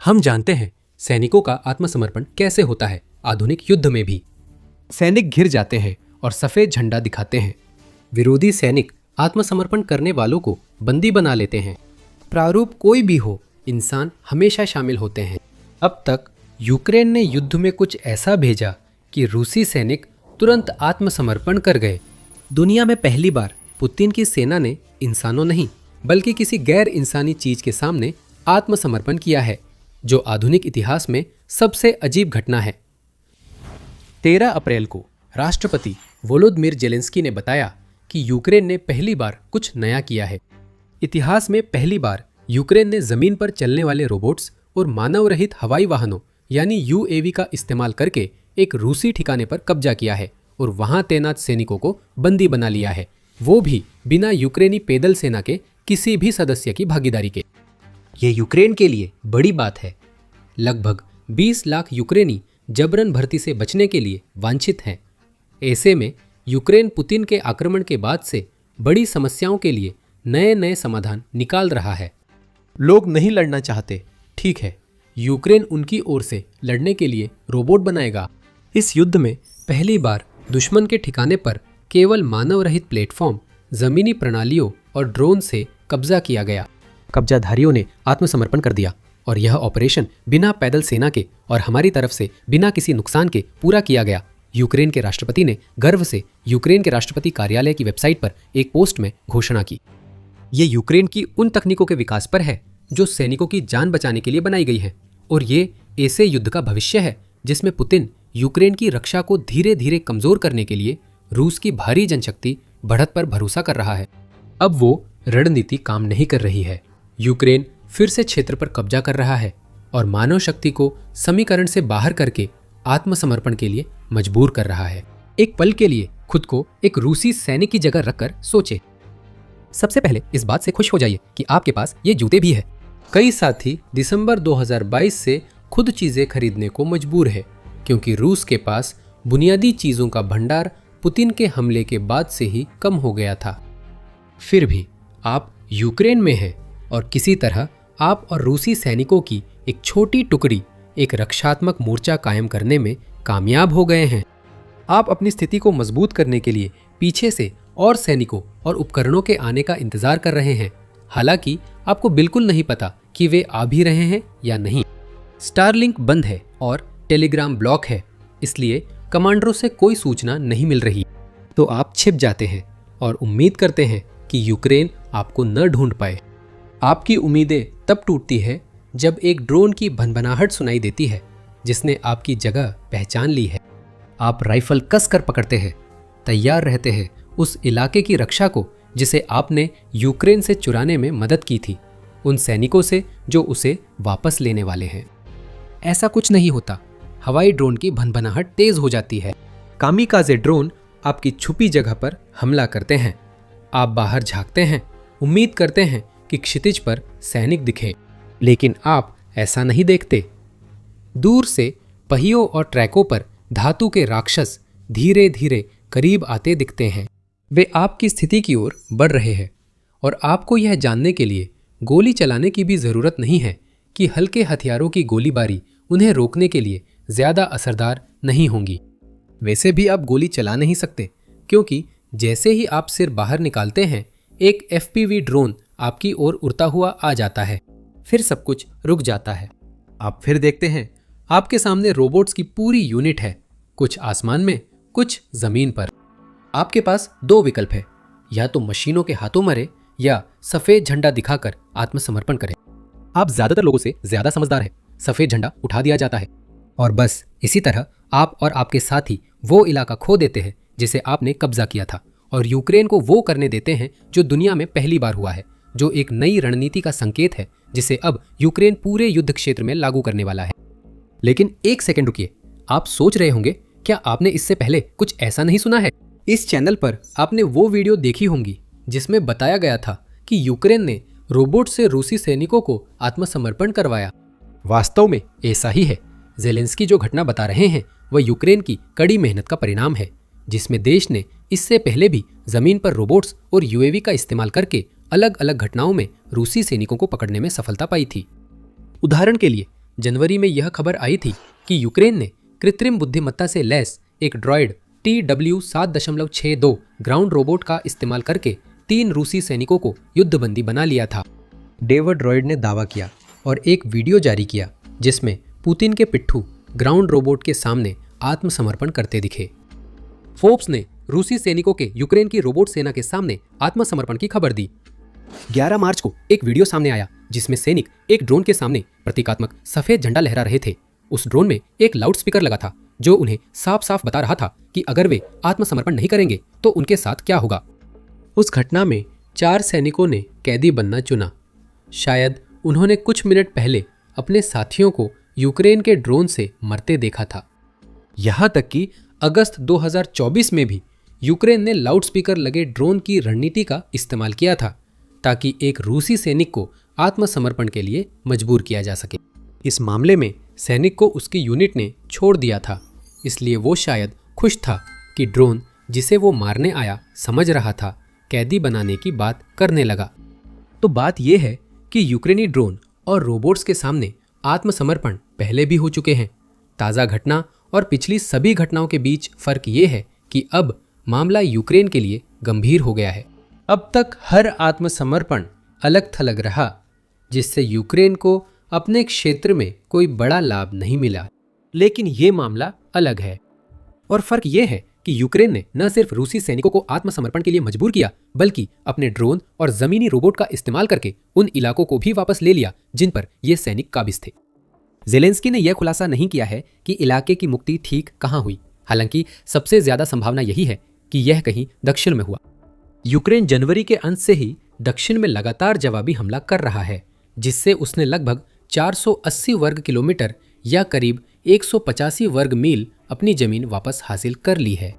हम जानते हैं सैनिकों का आत्मसमर्पण कैसे होता है। आधुनिक युद्ध में भी सैनिक घिर जाते हैं और सफेद झंडा दिखाते हैं। विरोधी सैनिक आत्मसमर्पण करने वालों को बंदी बना लेते हैं। प्रारूप कोई भी हो, इंसान हमेशा शामिल होते हैं। अब तक यूक्रेन ने युद्ध में कुछ ऐसा भेजा कि रूसी सैनिक तुरंत आत्मसमर्पण कर गए। दुनिया में पहली बार पुतिन की सेना ने इंसानों नहीं बल्कि किसी गैर इंसानी चीज के सामने आत्मसमर्पण किया है, जो आधुनिक इतिहास में सबसे अजीब घटना है। 13 अप्रैल को राष्ट्रपति वोलोदिमीर जेलेंस्की ने बताया कि यूक्रेन ने पहली बार कुछ नया किया है। इतिहास में पहली बार यूक्रेन ने जमीन पर चलने वाले रोबोट्स और मानव रहित हवाई वाहनों यानी यूएवी का इस्तेमाल करके एक रूसी ठिकाने पर कब्जा किया है और वहां तैनात सैनिकों को बंदी बना लिया है, वो भी बिना यूक्रेनी पैदल सेना के किसी भी सदस्य की भागीदारी के। ये यूक्रेन के लिए बड़ी बात है। लगभग 20 लाख यूक्रेनी जबरन भर्ती से बचने के लिए वांछित हैं। ऐसे में यूक्रेन पुतिन के आक्रमण के बाद से बड़ी समस्याओं के लिए नए नए समाधान निकाल रहा है। लोग नहीं लड़ना चाहते, ठीक है, यूक्रेन उनकी ओर से लड़ने के लिए रोबोट बनाएगा। इस युद्ध में पहली बार दुश्मन के ठिकाने पर केवल मानव रहित प्लेटफॉर्म, जमीनी प्रणालियों और ड्रोन से कब्जा किया गया। कब्जाधारियों ने आत्मसमर्पण कर दिया और यह ऑपरेशन बिना पैदल सेना के और हमारी तरफ से बिना किसी नुकसान के पूरा किया गया। यूक्रेन के राष्ट्रपति ने गर्व से यूक्रेन के राष्ट्रपति कार्यालय की वेबसाइट पर एक पोस्ट में घोषणा की। ये यूक्रेन की उन तकनीकों के विकास पर है जो सैनिकों की जान बचाने के लिए बनाई गई है, और ये ऐसे युद्ध का भविष्य है जिसमें पुतिन यूक्रेन की रक्षा को धीरे धीरे कमजोर करने के लिए रूस की भारी जनशक्ति बढ़त पर भरोसा कर रहा है। अब वो रणनीति काम नहीं कर रही है। यूक्रेन फिर से क्षेत्र पर कब्जा कर रहा है और मानव शक्ति को समीकरण से बाहर करके आत्मसमर्पण के लिए मजबूर कर रहा है। एक पल के लिए खुद को एक रूसी सैनिक की जगह रखकर सोचे। सबसे पहले इस बात से खुश हो जाइए कि आपके पास ये जूते भी है। कई साथी दिसंबर 2022 से खुद चीजें खरीदने को मजबूर है क्योंकि रूस के पास बुनियादी चीजों का भंडार पुतिन के हमले के बाद से ही कम हो गया था। फिर भी आप यूक्रेन में हैं और किसी तरह आप और रूसी सैनिकों की एक छोटी टुकड़ी एक रक्षात्मक मोर्चा कायम करने में कामयाब हो गए हैं। आप अपनी स्थिति को मजबूत करने के लिए पीछे से और सैनिकों और उपकरणों के आने का इंतजार कर रहे हैं, हालांकि आपको बिल्कुल नहीं पता कि वे आ भी रहे हैं या नहीं। स्टारलिंक बंद है और टेलीग्राम ब्लॉक है, इसलिए कमांडरों से कोई सूचना नहीं मिल रही। तो आप छिप जाते हैं और उम्मीद करते हैं कि यूक्रेन आपको न ढूंढ पाए। आपकी उम्मीदें तब टूटती है जब एक ड्रोन की भनभनाहट सुनाई देती है जिसने आपकी जगह पहचान ली है। आप राइफल कस कर पकड़ते हैं, तैयार रहते हैं उस इलाके की रक्षा को जिसे आपने यूक्रेन से चुराने में मदद की थी, उन सैनिकों से जो उसे वापस लेने वाले हैं। ऐसा कुछ नहीं होता। हवाई ड्रोन की भनभनाहट तेज हो जाती है। कामिकाज़े ड्रोन आपकी छुपी जगह पर हमला करते हैं। आप बाहर झांकते हैं, उम्मीद करते हैं कि क्षितिज पर सैनिक दिखे, लेकिन आप ऐसा नहीं देखते। दूर से पहियों और ट्रैकों पर धातु के राक्षस धीरे धीरे करीब आते दिखते हैं। वे आपकी स्थिति की ओर बढ़ रहे हैं और आपको यह जानने के लिए गोली चलाने की भी जरूरत नहीं है कि हल्के हथियारों की गोलीबारी उन्हें रोकने के लिए ज्यादा असरदार नहीं होंगी। वैसे भी आप गोली चला नहीं सकते क्योंकि जैसे ही आप सिर बाहर निकालते हैं एक FPV ड्रोन आपकी ओर उड़ता हुआ आ जाता है। फिर सब कुछ रुक जाता है। आप फिर देखते हैं आपके सामने रोबोट्स की पूरी यूनिट है, कुछ आसमान में, कुछ जमीन पर। आपके पास 2 विकल्प है, या तो मशीनों के हाथों मरे या सफेद झंडा दिखाकर आत्मसमर्पण करें। आप ज्यादातर लोगों से ज्यादा समझदार हैं। सफेद झंडा उठा दिया जाता है और बस इसी तरह आप और आपके साथी वो इलाका खो देते हैं जिसे आपने कब्जा किया था और यूक्रेन को वो करने देते हैं जो दुनिया में पहली बार हुआ है, जो एक नई रणनीति का संकेत है जिसे अब यूक्रेन पूरे युद्ध क्षेत्र में लागू करने वाला है। लेकिन एक सेकंड रुकिए, आप सोच रहे होंगे क्या आपने इससे पहले कुछ ऐसा नहीं सुना है? इस चैनल पर आपने वो वीडियो देखी होंगी जिसमें बताया गया था कि यूक्रेन ने रोबोट से रूसी सैनिकों को आत्मसमर्पण करवाया। वास्तव में ऐसा ही है। जेलेंस्की जो घटना बता रहे हैं वह यूक्रेन की कड़ी मेहनत का परिणाम है, जिसमें देश ने इससे पहले भी जमीन पर रोबोट्स और यूएवी का इस्तेमाल करके अलग अलग घटनाओं में रूसी सैनिकों को पकड़ने में सफलता पाई थी। उदाहरण के लिए जनवरी में यह खबर आई थी कि यूक्रेन ने कृत्रिम बुद्धिमत्ता से लैस एक ड्रॉइड TW-7.62 ग्राउंड रोबोट का इस्तेमाल करके 3 रूसी सैनिकों को युद्धबंदी बना लिया था। डेविड ड्रॉइड ने दावा किया और एक वीडियो जारी किया जिसमें पुतिन के पिट्ठू ग्राउंड रोबोट के सामने आत्मसमर्पण करते दिखे। फोर्ब्स ने रूसी सैनिकों के यूक्रेन की रोबोट सेना के सामने आत्मसमर्पण की खबर दी। 11 मार्च को एक वीडियो सामने आया जिसमें सैनिक एक ड्रोन के सामने प्रतीकात्मक सफेद झंडा लहरा रहे थे। उस ड्रोन में एक लाउड स्पीकर लगा था जो उन्हें साफ साफ बता रहा था कि अगर वे आत्मसमर्पण नहीं करेंगे तो उनके साथ क्या होगा। उस घटना में 4 सैनिकों ने कैदी बनना चुना। शायद उन्होंने कुछ मिनट पहले अपने साथियों को यूक्रेन के ड्रोन से मरते देखा था। यहाँ तक कि अगस्त 2024 में भी यूक्रेन ने लाउडस्पीकर लगे ड्रोन की रणनीति का इस्तेमाल किया था ताकि एक रूसी सैनिक को आत्मसमर्पण के लिए मजबूर किया जा सके। इस मामले में सैनिक को उसकी यूनिट ने छोड़ दिया था, इसलिए वो शायद खुश था कि ड्रोन जिसे वो मारने आया समझ रहा था, कैदी बनाने की बात करने लगा। तो बात यह है कि यूक्रेनी ड्रोन और रोबोट्स के सामने आत्मसमर्पण पहले भी हो चुके हैं। ताज़ा घटना और पिछली सभी घटनाओं के बीच फर्क ये है कि अब मामला यूक्रेन के लिए गंभीर हो गया है। अब तक हर आत्मसमर्पण अलग थलग रहा, जिससे यूक्रेन को अपने क्षेत्र में कोई बड़ा लाभ नहीं मिला। लेकिन ये मामला अलग है और फर्क ये है कि यूक्रेन ने न सिर्फ रूसी सैनिकों को आत्मसमर्पण के लिए मजबूर किया, बल्कि अपने ड्रोन और जमीनी रोबोट का इस्तेमाल करके उन इलाकों को भी वापस ले लिया जिन पर ये सैनिक काबिज थे। ज़ेलेंस्की ने यह खुलासा नहीं किया है कि इलाके की मुक्ति ठीक कहाँ हुई, हालांकि सबसे ज्यादा संभावना यही है कि यह कहीं दक्षिण में हुआ। यूक्रेन जनवरी के अंत से ही दक्षिण में लगातार जवाबी हमला कर रहा है, जिससे उसने लगभग 480 वर्ग किलोमीटर या करीब 185 वर्ग मील अपनी जमीन वापस हासिल कर ली है।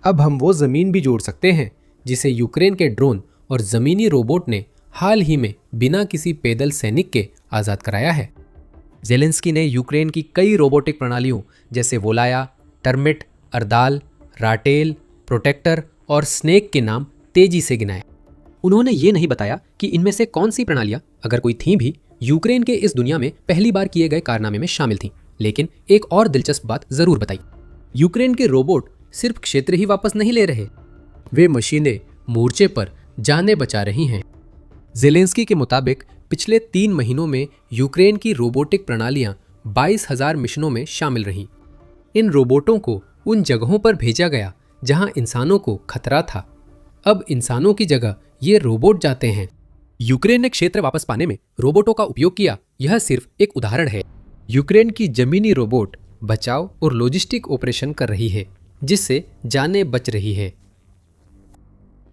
अब हम वो जमीन भी जोड़ सकते हैं जिसे यूक्रेन के ड्रोन और जमीनी रोबोट ने हाल ही में बिना किसी पैदल सैनिक के आज़ाद कराया है। ज़ेलेंस्की ने यूक्रेन की कई रोबोटिक प्रणालियों जैसे वोलाया, टर्मिट, अर्दाल, राटेल, प्रोटेक्टर और स्नेक के नाम तेजी से गिनाए। उन्होंने ये नहीं बताया कि इनमें से कौन सी प्रणालियां, अगर कोई थीं भी, यूक्रेन के इस दुनिया में पहली बार किए गए कारनामे में शामिल थीं। लेकिन एक और दिलचस्प बात जरूर बताई, यूक्रेन के रोबोट सिर्फ क्षेत्र ही वापस नहीं ले रहे, वे मशीनें मोर्चे पर जानें बचा रही हैं। ज़ेलेंस्की के मुताबिक पिछले 3 महीनों में यूक्रेन की रोबोटिक प्रणालियां 22,000 मिशनों में शामिल रहीं। इन रोबोटों को उन जगहों पर भेजा गया जहां इंसानों को खतरा था। अब इंसानों की जगह ये रोबोट जाते हैं। यूक्रेन ने क्षेत्र वापस पाने में रोबोटों का उपयोग किया, यह सिर्फ एक उदाहरण है। यूक्रेन की जमीनी रोबोट बचाव और लॉजिस्टिक ऑपरेशन कर रही है, जिससे जानें बच रही है।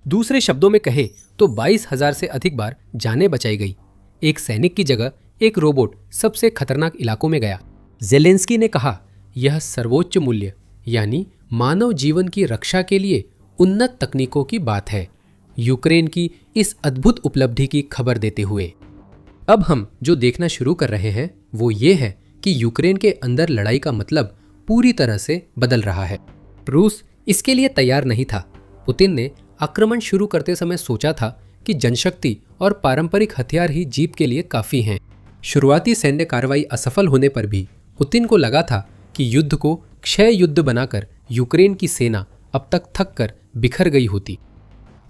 दूसरे शब्दों में कहे तो 22,000 से अधिक बार जानें बचाई गई। एक सैनिक की जगह एक रोबोट सबसे खतरनाक इलाकों में गया। ज़ेलेंस्की ने कहा, यह सर्वोच्च मूल्य यानी मानव जीवन की रक्षा के लिए उन्नत तकनीकों की बात है, यूक्रेन की इस अद्भुत उपलब्धि की खबर देते हुए। अब हम जो देखना शुरू कर रहे हैं वो ये है कि यूक्रेन के अंदर लड़ाई का मतलब पूरी तरह से बदल रहा है। रूस इसके लिए तैयार नहीं था। पुतिन ने आक्रमण शुरू करते समय सोचा था कि जनशक्ति और पारंपरिक हथियार ही जीत के लिए काफ़ी हैं। शुरुआती सैन्य कार्रवाई असफल होने पर भी पुतिन को लगा था कि युद्ध को क्षय युद्ध बनाकर यूक्रेन की सेना अब तक थक कर बिखर गई होती।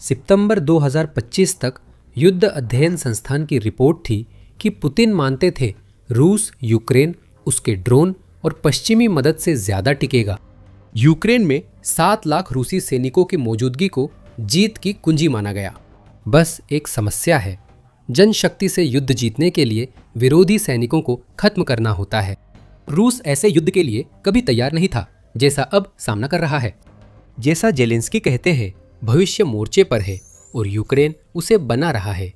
सितंबर 2025 तक युद्ध अध्ययन संस्थान की रिपोर्ट थी कि पुतिन मानते थे रूस यूक्रेन उसके ड्रोन और पश्चिमी मदद से ज़्यादा टिकेगा। यूक्रेन में 7 लाख रूसी सैनिकों की मौजूदगी को जीत की कुंजी माना गया। बस एक समस्या है, जनशक्ति से युद्ध जीतने के लिए विरोधी सैनिकों को खत्म करना होता है। रूस ऐसे युद्ध के लिए कभी तैयार नहीं था जैसा अब सामना कर रहा है। जैसा ज़ेलेंस्की कहते हैं, भविष्य मोर्चे पर है और यूक्रेन उसे बना रहा है।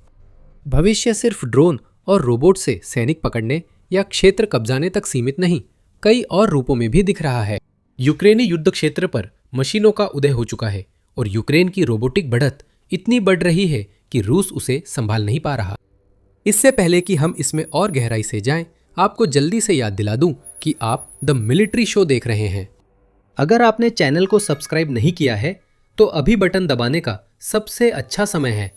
भविष्य सिर्फ ड्रोन और रोबोट से सैनिक पकड़ने या क्षेत्र कब्जाने तक सीमित नहीं, कई और रूपों में भी दिख रहा है। यूक्रेनी युद्ध क्षेत्र पर मशीनों का उदय हो चुका है और यूक्रेन की रोबोटिक बढ़त इतनी बढ़ रही है कि रूस उसे संभाल नहीं पा रहा। इससे पहले कि हम इसमें और गहराई से जाएं, आपको जल्दी से याद दिला दूं कि आप द मिलिट्री शो देख रहे हैं। अगर आपने चैनल को सब्सक्राइब नहीं किया है तो अभी बटन दबाने का सबसे अच्छा समय है।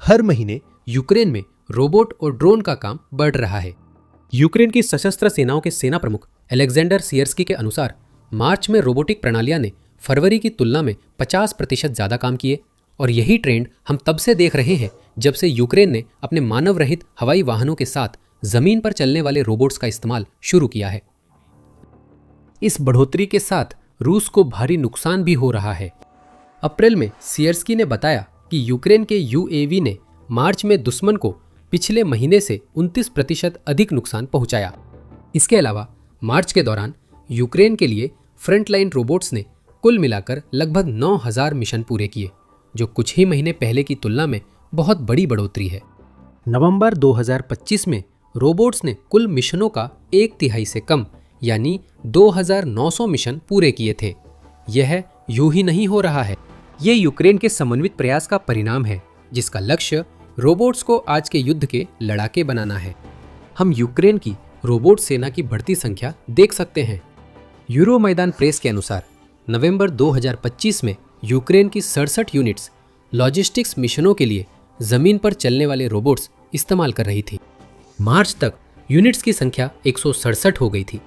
हर महीने यूक्रेन में रोबोट और ड्रोन का काम बढ़ रहा है। यूक्रेन की सशस्त्र सेनाओं के सेना प्रमुख अलेक्जेंडर सियर्स्की के अनुसार मार्च में रोबोटिक प्रणालियां ने फरवरी की तुलना में 50% ज़्यादा काम किए और यही ट्रेंड हम तब से देख रहे हैं जब से यूक्रेन ने अपने मानव रहित हवाई वाहनों के साथ जमीन पर चलने वाले रोबोट्स का इस्तेमाल शुरू किया है। इस बढ़ोतरी के साथ रूस को भारी नुकसान भी हो रहा है। अप्रैल में सियर्स्की ने बताया कि यूक्रेन के यूएवी ने मार्च में दुश्मन को पिछले महीने से 29% अधिक नुकसान पहुंचाया। इसके अलावा मार्च के दौरान यूक्रेन के लिए फ्रंटलाइन रोबोट्स ने कुल मिलाकर लगभग 9000 मिशन पूरे किए, जो कुछ ही महीने पहले की तुलना में बहुत बड़ी बढ़ोतरी है। नवंबर 2025 में रोबोट्स ने कुल मिशनों का 1/3 से कम यानी 2900 मिशन पूरे किए थे। यह यूं ही नहीं हो रहा है, ये यूक्रेन के समन्वित प्रयास का परिणाम है, जिसका लक्ष्य रोबोट्स को आज के युद्ध के लड़ाके बनाना है। हम यूक्रेन की रोबोट सेना की बढ़ती संख्या देख सकते हैं। यूरो मैदान प्रेस के अनुसार नवंबर 2025 में यूक्रेन की 67 यूनिट्स लॉजिस्टिक्स मिशनों के लिए जमीन पर चलने वाले रोबोट्स इस्तेमाल कर रही थी। मार्च तक यूनिट्स की संख्या 167 हो गई थी।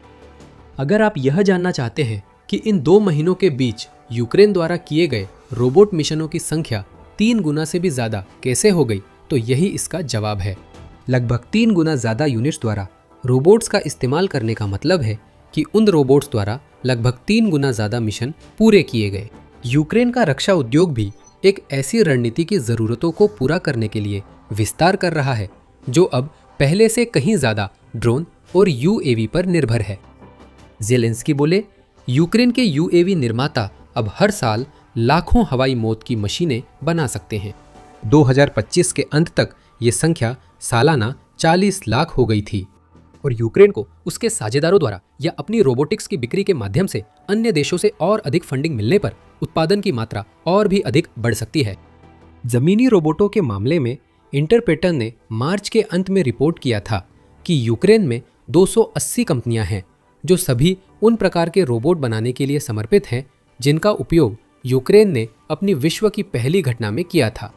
अगर आप यह जानना चाहते हैं कि इन 2 महीनों के बीच यूक्रेन द्वारा किए गए रोबोट मिशनों की संख्या 3 गुना से भी ज़्यादा कैसे हो गई, तो यही इसका जवाब है। लगभग 3 गुना ज़्यादा यूनिट्स द्वारा रोबोट्स का इस्तेमाल करने का मतलब है कि उन रोबोट्स द्वारा लगभग 3 गुना ज़्यादा मिशन पूरे किए गए। यूक्रेन का रक्षा उद्योग भी एक ऐसी रणनीति की ज़रूरतों को पूरा करने के लिए विस्तार कर रहा है जो अब पहले से कहीं ज़्यादा ड्रोन और यूएवी पर निर्भर है। ज़ेलेंस्की बोले, यूक्रेन के यूएवी निर्माता अब हर साल लाखों हवाई मौत की मशीनें बना सकते हैं। 2025 के अंत तक ये संख्या सालाना 40 लाख हो गई थी और यूक्रेन को उसके साझेदारों द्वारा या अपनी रोबोटिक्स की बिक्री के माध्यम से अन्य देशों से और अधिक फंडिंग मिलने पर उत्पादन की मात्रा और भी अधिक बढ़ सकती है। जमीनी रोबोटों के मामले में इंटरप्रेटर ने मार्च के अंत में रिपोर्ट किया था कि यूक्रेन में 280 कंपनियां हैं जो सभी उन प्रकार के रोबोट बनाने के लिए समर्पित हैं जिनका उपयोग यूक्रेन ने अपनी विश्व की पहली घटना में किया था।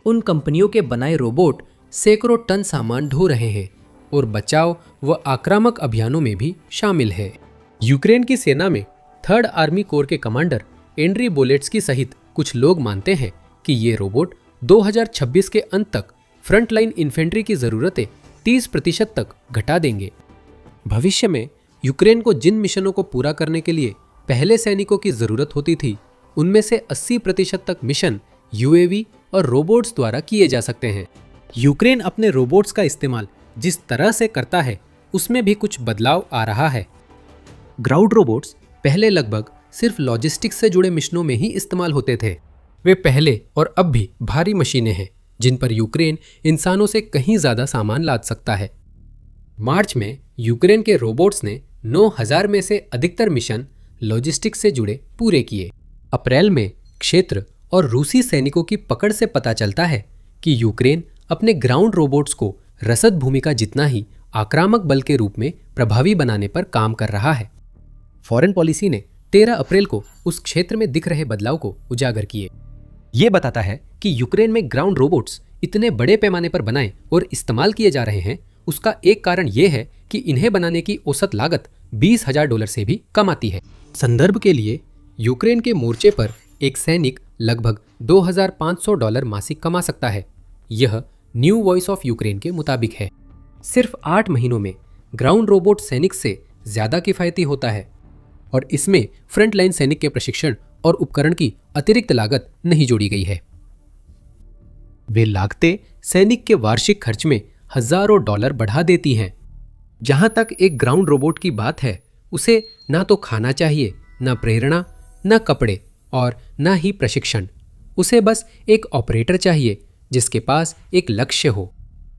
उन कंपनियों के बनाए रोबोट सैकड़ों टन सामान ढो रहे हैं और बचाव व आक्रामक अभियानों में भी शामिल है। यूक्रेन की सेना में 3rd आर्मी कोर के कमांडर एंड्री बोलेट्स्की सहित कुछ लोग मानते हैं कि ये रोबोट 2026 के अंत तक फ्रंटलाइन इन्फेंट्री की ज़रूरतें 30% तक घटा देंगे। भविष्य में यूक्रेन को जिन मिशनों को पूरा करने के लिए पहले सैनिकों की ज़रूरत होती थी, उनमें से 80% तक मिशन यूएवी और रोबोट्स द्वारा किए जा सकते हैं। यूक्रेन अपने रोबोट्स का इस्तेमाल जिस तरह से करता है उसमें भी कुछ बदलाव आ रहा है। ग्राउंड रोबोट्स पहले लगभग सिर्फ लॉजिस्टिक्स से जुड़े मिशनों में ही इस्तेमाल होते थे। वे पहले और अब भी भारी मशीनें हैं जिन पर यूक्रेन इंसानों से कहीं ज़्यादा सामान लाद सकता है। मार्च में यूक्रेन के रोबोट्स ने 9000 में से अधिकतर मिशन लॉजिस्टिक्स से जुड़े पूरे किए। अप्रैल में क्षेत्र और रूसी सैनिकों की पकड़ से पता चलता है कि यूक्रेन अपने ग्राउंड रोबोट्स को रसद भूमिका जितना ही आक्रामक बल के रूप में प्रभावी बनाने पर काम कर रहा है। फॉरेन पॉलिसी ने 13 अप्रैल को उस क्षेत्र में दिख रहे बदलाव को उजागर किए। ये बताता है कि यूक्रेन में ग्राउंड रोबोट्स इतने बड़े पैमाने पर बनाए और इस्तेमाल किए जा रहे हैं, उसका एक कारण ये है कि इन्हें बनाने की औसत लागत $20,000 से भी कम आती है। संदर्भ के लिए, यूक्रेन के मोर्चे पर एक सैनिक लगभग $2,500 मासिक कमा सकता है। यह न्यू वॉइस ऑफ यूक्रेन के मुताबिक है। सिर्फ 8 महीनों में ग्राउंड रोबोट सैनिक से ज़्यादा किफ़ायती होता है और इसमें फ्रंटलाइन सैनिक के प्रशिक्षण और उपकरण की अतिरिक्त लागत नहीं जोड़ी गई है। वे लागतें सैनिक के वार्षिक खर्च में हज़ारों डॉलर बढ़ा देती हैं। जहां तक एक ग्राउंड रोबोट की बात है, उसे ना तो खाना चाहिए, ना प्रेरणा, ना कपड़े और ना ही प्रशिक्षण। उसे बस एक ऑपरेटर चाहिए जिसके पास एक लक्ष्य हो।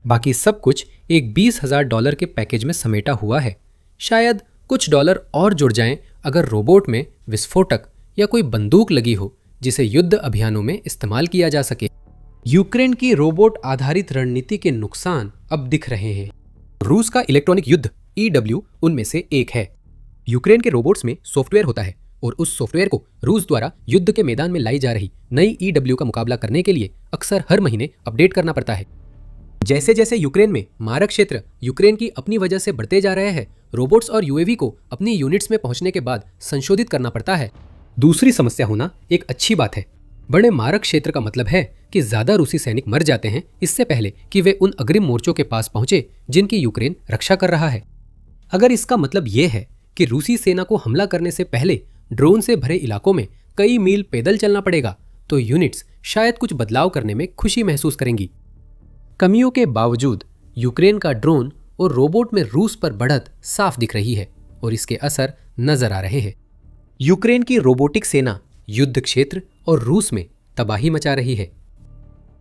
बाकी सब कुछ एक $20,000 के पैकेज में समेटा हुआ है। शायद कुछ डॉलर और जुड़ जाएं अगर रोबोट में विस्फोटक या कोई बंदूक लगी हो जिसे युद्ध अभियानों में इस्तेमाल किया जा सके। यूक्रेन की रोबोट आधारित रणनीति के नुकसान अब दिख रहे हैं। रूस का इलेक्ट्रॉनिक युद्ध EW उनमें से एक है। यूक्रेन के रोबोट्स में सॉफ्टवेयर होता है और उस सॉफ्टवेयर को रूस द्वारा युद्ध के मैदान में लाई जा रही नई EW का मुकाबला करने के लिए अक्सर हर महीने अपडेट करना पड़ता है। जैसे जैसे यूक्रेन में मारक क्षेत्र यूक्रेन की अपनी वजह से बढ़ते जा रहे हैं, रोबोट्स और यूएवी को अपनी यूनिट्स में पहुंचने के बाद संशोधित करना पड़ता है। दूसरी समस्या होना एक अच्छी बात है। बड़े मारक क्षेत्र का मतलब है कि ज्यादा रूसी सैनिक मर जाते हैं इससे पहले कि वे उन अग्रिम मोर्चों के पास पहुंचे जिनकी यूक्रेन रक्षा कर रहा है। अगर इसका मतलब यह है कि रूसी सेना को हमला करने से पहले ड्रोन से भरे इलाकों में कई मील पैदल चलना पड़ेगा, तो यूनिट्स शायद कुछ बदलाव करने में खुशी महसूस करेंगी। कमियों के बावजूद यूक्रेन का ड्रोन और रोबोट में रूस पर बढ़त साफ दिख रही है और इसके असर नजर आ रहे हैं। यूक्रेन की रोबोटिक सेना युद्ध क्षेत्र और रूस में तबाही मचा रही है।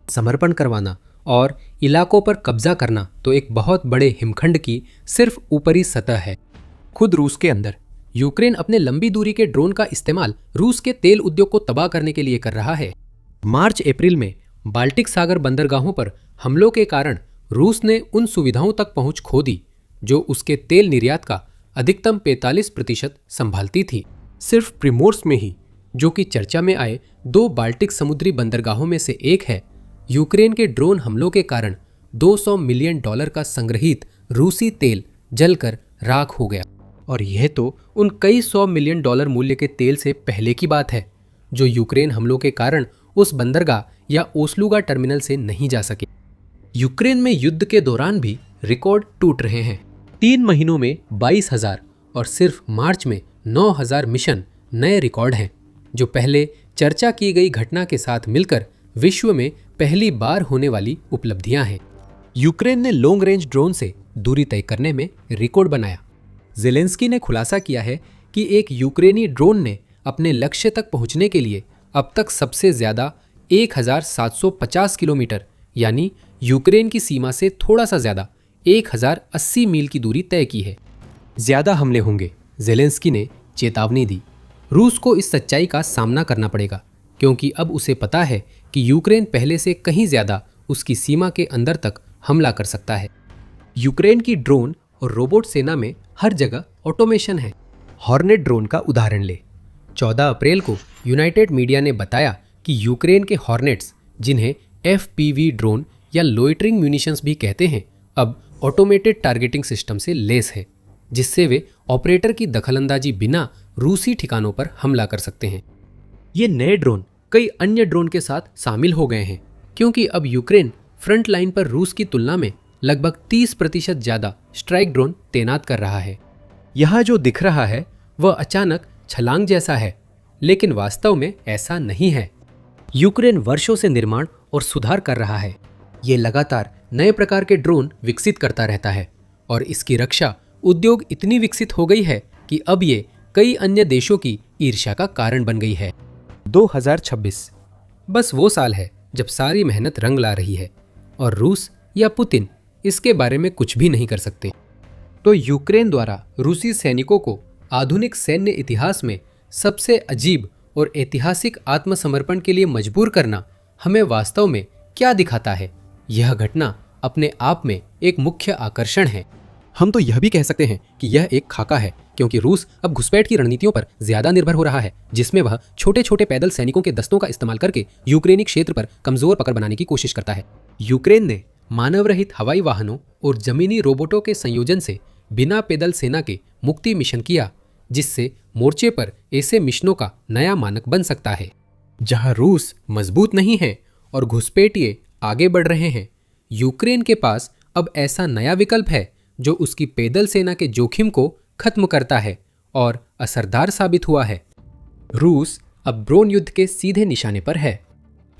समर्पण करवाना और इलाकों पर कब्जा करना तो एक बहुत बड़े हिमखंड की सिर्फ ऊपरी सतह है। खुद रूस के अंदर यूक्रेन अपने लंबी दूरी के ड्रोन का इस्तेमाल रूस के तेल उद्योग को तबाह करने के लिए कर रहा है। मार्च अप्रैल में बाल्टिक सागर बंदरगाहों पर हमलों के कारण रूस ने उन सुविधाओं तक पहुंच खो दी जो उसके तेल निर्यात का अधिकतम 45% संभालती थी। सिर्फ प्रिमोर्स्क में ही, जो कि चर्चा में आए 2 बाल्टिक समुद्री बंदरगाहों में से एक है, यूक्रेन के ड्रोन हमलों के कारण $200 मिलियन का संग्रहित रूसी तेल जलकर राख हो गया। और यह तो उन कई $100 मिलियन मूल्य के तेल से पहले की बात है जो यूक्रेन हमलों के कारण उस बंदरगाह या ओस्लुगा टर्मिनल से नहीं जा सके। यूक्रेन में युद्ध के दौरान भी रिकॉर्ड टूट रहे हैं। 3 महीनों में 22,000 और सिर्फ मार्च में 9,000 मिशन नए रिकॉर्ड हैं, जो पहले चर्चा की गई घटना के साथ मिलकर विश्व में पहली बार होने वाली उपलब्धियां हैं। यूक्रेन ने लॉन्ग रेंज ड्रोन से दूरी तय करने में रिकॉर्ड बनाया। ज़ेलेंस्की ने खुलासा किया है कि एक यूक्रेनी ड्रोन ने अपने लक्ष्य तक पहुंचने के लिए अब तक सबसे ज्यादा 1,750 किलोमीटर यानी यूक्रेन की सीमा से थोड़ा सा ज्यादा 1,080 मील की दूरी तय की है। ज्यादा हमले होंगे, ज़ेलेंस्की ने चेतावनी दी। रूस को इस सच्चाई का सामना करना पड़ेगा क्योंकि अब उसे पता है कि यूक्रेन पहले से कहीं ज्यादा उसकी सीमा के अंदर तक हमला कर सकता है। यूक्रेन की ड्रोन और रोबोट सेना में हर जगह ऑटोमेशन है। हॉर्नेट ड्रोन का उदाहरण ले। 14 अप्रैल को यूनाइटेड मीडिया ने बताया कि यूक्रेन के हॉर्नेट्स, जिन्हें FPV ड्रोन या लोइटरिंग म्यूनिशंस भी कहते हैं, अब ऑटोमेटेड टारगेटिंग सिस्टम से लेस है, जिससे वे ऑपरेटर की दखलंदाजी बिना रूसी ठिकानों पर हमला कर सकते हैं। ये नए ड्रोन कई अन्य ड्रोन के साथ शामिल हो गए हैं क्योंकि अब यूक्रेन फ्रंट लाइन पर रूस की तुलना में लगभग 30% ज्यादा स्ट्राइक ड्रोन तैनात कर रहा है। यहाँ जो दिख रहा है वह अचानक छलांग जैसा है, लेकिन वास्तव में ऐसा नहीं है। यूक्रेन वर्षों से निर्माण और सुधार कर रहा है। ये लगातार नए प्रकार के ड्रोन विकसित करता रहता है और इसकी रक्षा उद्योग इतनी विकसित हो गई है कि अब ये कई अन्य देशों की ईर्ष्या का कारण बन गई है। 2026 बस वो साल है जब सारी मेहनत रंग ला रही है और रूस या पुतिन इसके बारे में कुछ भी नहीं कर सकते। तो यूक्रेन द्वारा रूसी सैनिकों को आधुनिक सैन्य इतिहास में सबसे अजीब और ऐतिहासिक आत्मसमर्पण के लिए मजबूर करना हमें वास्तव में क्या दिखाता है? यह घटना अपने आप में एक मुख्य आकर्षण है। हम तो यह भी कह सकते हैं कि यह एक खाका है, क्योंकि रूस अब घुसपैठ की रणनीतियों पर ज्यादा निर्भर हो रहा है, जिसमें वह छोटे छोटे पैदल सैनिकों के दस्तों का इस्तेमाल करके यूक्रेनी क्षेत्र पर कमजोर पकड़ बनाने की कोशिश करता है। यूक्रेन ने मानव रहित हवाई वाहनों और जमीनी रोबोटों के संयोजन से बिना पैदल सेना के मुक्ति मिशन किया, जिससे मोर्चे पर ऐसे मिशनों का नया मानक बन सकता है। जहां रूस मजबूत नहीं है और घुसपैठिए आगे बढ़ रहे हैं, यूक्रेन के पास अब ऐसा नया विकल्प है जो उसकी पैदल सेना के जोखिम को खत्म करता है और असरदार साबित हुआ है। रूस अब ड्रोन युद्ध के सीधे निशाने पर है।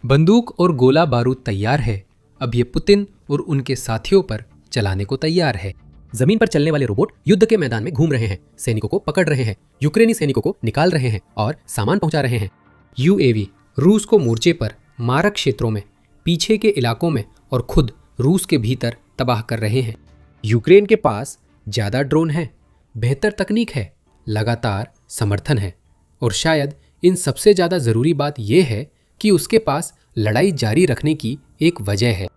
बंदूक और गोला बारूद तैयार है। अब ये पुतिन और उनके साथियों पर चलाने को तैयार है। जमीन पर चलने वाले रोबोट युद्ध के मैदान में घूम रहे हैं, सैनिकों को पकड़ रहे हैं, यूक्रेनी सैनिकों को निकाल रहे हैं और सामान पहुंचा रहे हैं। यूएवी रूस को मोर्चे पर, मारक क्षेत्रों में, पीछे के इलाकों में और खुद रूस के भीतर तबाह कर रहे हैं। यूक्रेन के पास ज्यादा ड्रोन है, बेहतर तकनीक है, लगातार समर्थन है और शायद इन सबसे ज्यादा जरूरी बात यह है कि उसके पास लड़ाई जारी रखने की एक वजह है।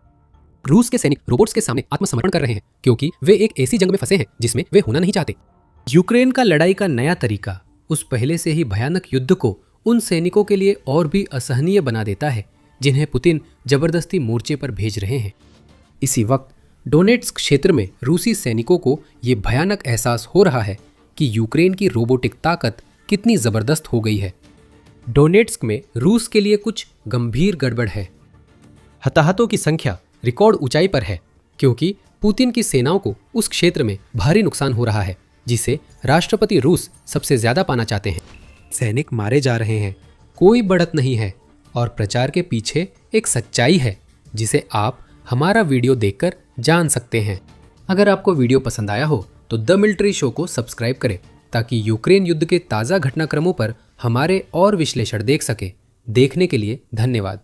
रूस के सैनिक रोबोट्स के सामने आत्मसमर्पण कर रहे हैं क्योंकि वे एक ऐसी जंग में फंसे हैं जिसमें वे होना नहीं चाहते। यूक्रेन का लड़ाई का नया तरीका उस पहले से ही भयानक युद्ध को उन सैनिकों के लिए और भी असहनीय बना देता है जिन्हें पुतिन जबरदस्ती मोर्चे पर भेज रहे हैं। इसी वक्त डोनेट्स्क क्षेत्र में रूसी सैनिकों को ये भयानक एहसास हो रहा है कि यूक्रेन की रोबोटिक ताकत कितनी जबरदस्त हो गई है। डोनेट्स्क में रूस के लिए कुछ गंभीर गड़बड़ है। हताहतों की संख्या रिकॉर्ड ऊंचाई पर है क्योंकि पुतिन की सेनाओं को उस क्षेत्र में भारी नुकसान हो रहा है जिसे राष्ट्रपति रूस सबसे ज्यादा पाना चाहते हैं। सैनिक मारे जा रहे हैं, कोई बढ़त नहीं है और प्रचार के पीछे एक सच्चाई है जिसे आप हमारा वीडियो देखकर जान सकते हैं। अगर आपको वीडियो पसंद आया हो तो द मिलिट्री शो को सब्सक्राइब करें ताकि यूक्रेन युद्ध के ताज़ा घटनाक्रमों पर हमारे और विश्लेषण देख सके। देखने के लिए धन्यवाद।